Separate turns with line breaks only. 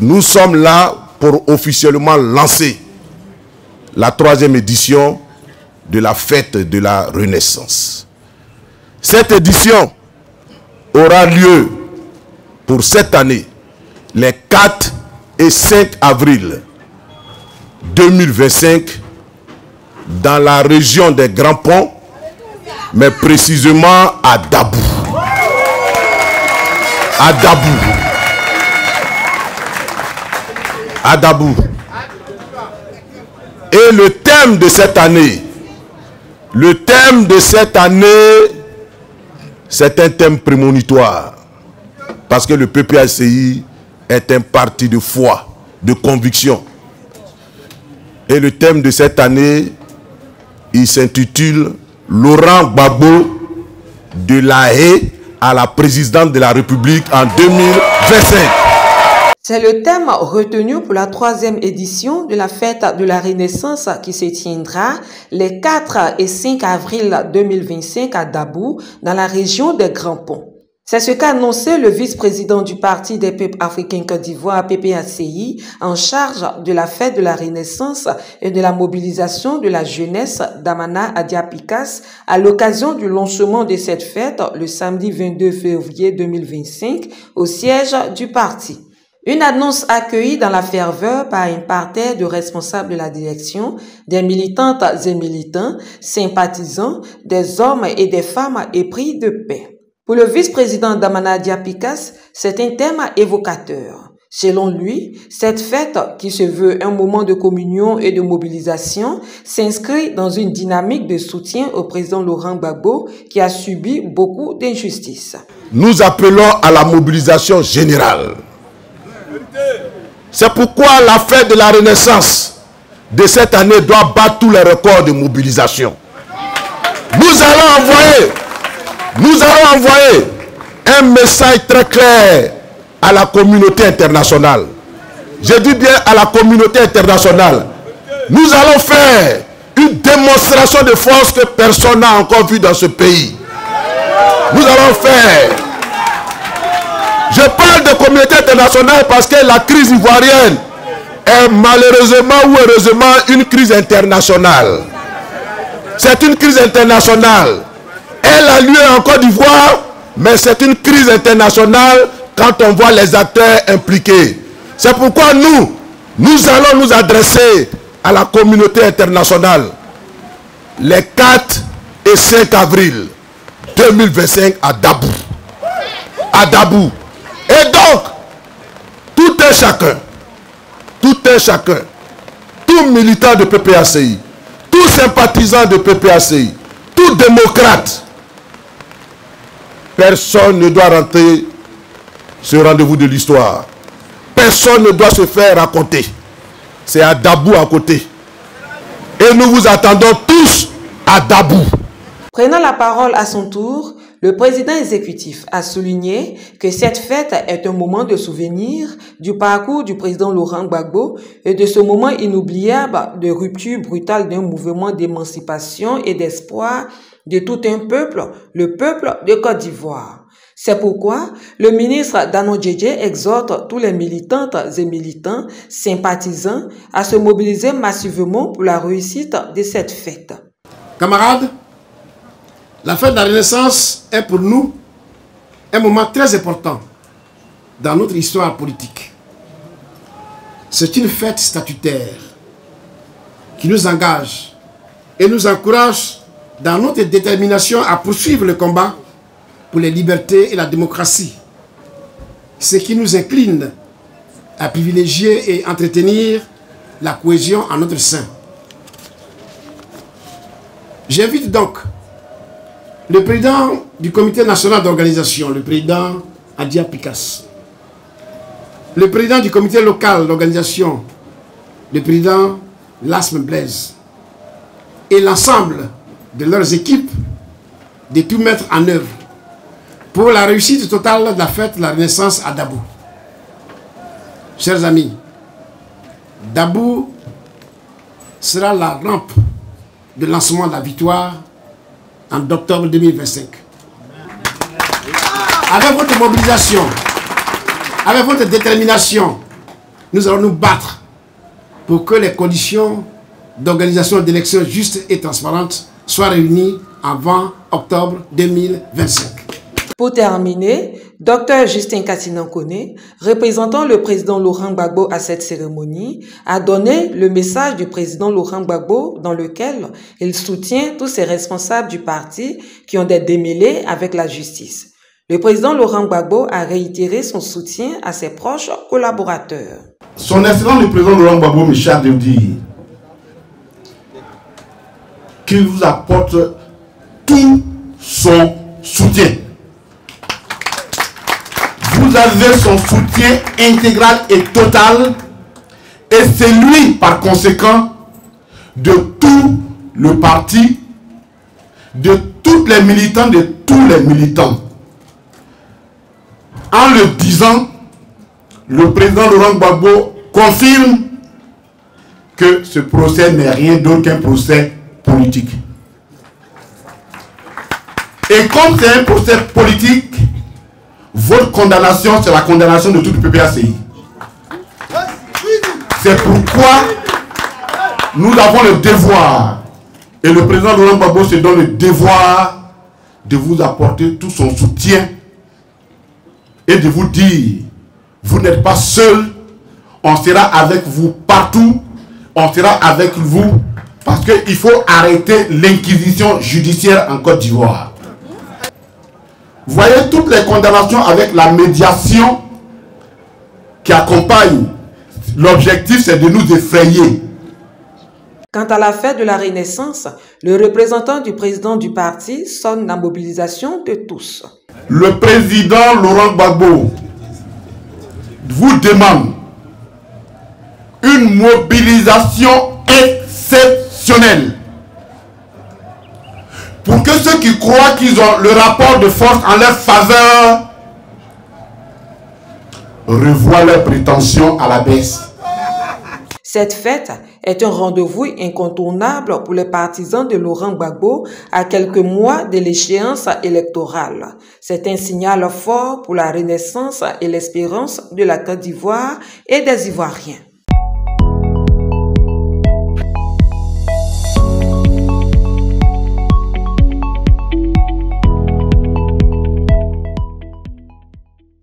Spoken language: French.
nous sommes là pour officiellement lancer la 3e édition de la fête de la Renaissance. Cette édition aura lieu pour cette année, les 4 et 5 avril 2025, dans la région des Grands Ponts, mais précisément à Dabou. À Dabou. À Dabou. Et le thème de cette année, c'est un thème prémonitoire. Parce que le PPACI est un parti de foi, de conviction. Et le thème de cette année, il s'intitule « Laurent Gbagbo de la haie à la présidente de la République en 2025 ».
C'est le thème retenu pour la 3e édition de la fête de la Renaissance qui se tiendra les 4 et 5 avril 2025 à Dabou, dans la région des Grands Ponts. C'est ce qu'a annoncé le vice-président du Parti des peuples africains Côte d'Ivoire, PPACI, en charge de la fête de la Renaissance et de la mobilisation de la jeunesse, Damana Adia-Picas, à l'occasion du lancement de cette fête le samedi 22 février 2025 au siège du parti. Une annonce accueillie dans la ferveur par un parterre de responsables de la direction, des militantes et militants, sympathisants, des hommes et des femmes épris de paix. Pour le vice-président Damana Adia-Picas, c'est un thème évocateur. Selon lui, cette fête, qui se veut un moment de communion et de mobilisation, s'inscrit dans une dynamique de soutien au président Laurent Gbagbo qui a subi beaucoup d'injustices.
Nous appelons à la mobilisation générale. C'est pourquoi la fête de la Renaissance de cette année doit battre tous les records de mobilisation. Nous allons envoyer un message très clair à la communauté internationale. Je dis bien à la communauté internationale. Nous allons faire une démonstration de force que personne n'a encore vue dans ce pays. Nous allons faire. Je parle de communauté internationale parce que la crise ivoirienne est malheureusement ou heureusement une crise internationale. C'est une crise internationale. Elle a lieu en Côte d'Ivoire, mais c'est une crise internationale quand on voit les acteurs impliqués. C'est pourquoi nous allons nous adresser à la communauté internationale les 4 et 5 avril 2025 à Dabou. À Dabou. Et donc, tout un chacun, tout militant de PPACI, tout sympathisant de PPACI, tout démocrate, personne ne doit rentrer ce rendez-vous de l'histoire. Personne ne doit se faire raconter. C'est à Dabou à côté. Et nous vous attendons tous à Dabou.
Prenant la parole à son tour, le président exécutif a souligné que cette fête est un moment de souvenir du parcours du président Laurent Gbagbo et de ce moment inoubliable de rupture brutale d'un mouvement d'émancipation et d'espoir de tout un peuple, le peuple de Côte d'Ivoire. C'est pourquoi le ministre Danon Djedje exhorte tous les militantes et militants sympathisants à se mobiliser massivement pour la réussite de cette fête.
Camarades, la fête de la Renaissance est pour nous un moment très important dans notre histoire politique. C'est une fête statutaire qui nous engage et nous encourage dans notre détermination à poursuivre le combat pour les libertés et la démocratie, ce qui nous incline à privilégier et entretenir la cohésion en notre sein. J'invite donc le président du comité national d'organisation, le président Adia-Picas, le président du comité local d'organisation, le président Lasme Blaise, et l'ensemble de leurs équipes de tout mettre en œuvre pour la réussite totale de la fête de la Renaissance à Dabou. Chers amis, Dabou sera la rampe de lancement de la victoire en octobre 2025. Avec votre mobilisation, avec votre détermination, nous allons nous battre pour que les conditions d'organisation d'élections justes et transparentes soient réunies avant octobre 2025.
Pour terminer, Dr Justin Katinankoné, représentant le président Laurent Gbagbo à cette cérémonie, a donné le message du président Laurent Gbagbo dans lequel il soutient tous ces responsables du parti qui ont des démêlés avec la justice. Le président Laurent Gbagbo a réitéré son soutien à ses proches collaborateurs.
Son Excellence le président Laurent Gbagbo me charge de dire qu'il vous apporte tout son soutien. Vous avez son soutien intégral et total, et c'est lui, par conséquent, de tout le parti, de toutes les militants, de tous les militants. En le disant, le président Laurent Gbagbo confirme que ce procès n'est rien d'autre qu'un procès politique. Et comme c'est un procès politique, votre condamnation, c'est la condamnation de toute PPACI. C'est pourquoi nous avons le devoir, et le président Laurent Gbagbo se donne le devoir de vous apporter tout son soutien et de vous dire, vous n'êtes pas seul, on sera avec vous partout, on sera avec vous, parce qu'il faut arrêter l'inquisition judiciaire en Côte d'Ivoire. Vous voyez toutes les condamnations avec la médiation qui accompagne. L'objectif, c'est de nous effrayer.
Quant à la fête de la Renaissance, le représentant du président du parti sonne la mobilisation de tous.
Le président Laurent Gbagbo vous demande une mobilisation exceptionnelle pour que ceux qui croient qu'ils ont le rapport de force en leur faveur revoient leurs prétentions à la baisse.
Cette fête est un rendez-vous incontournable pour les partisans de Laurent Gbagbo à quelques mois de l'échéance électorale. C'est un signal fort pour la renaissance et l'espérance de la Côte d'Ivoire et des Ivoiriens.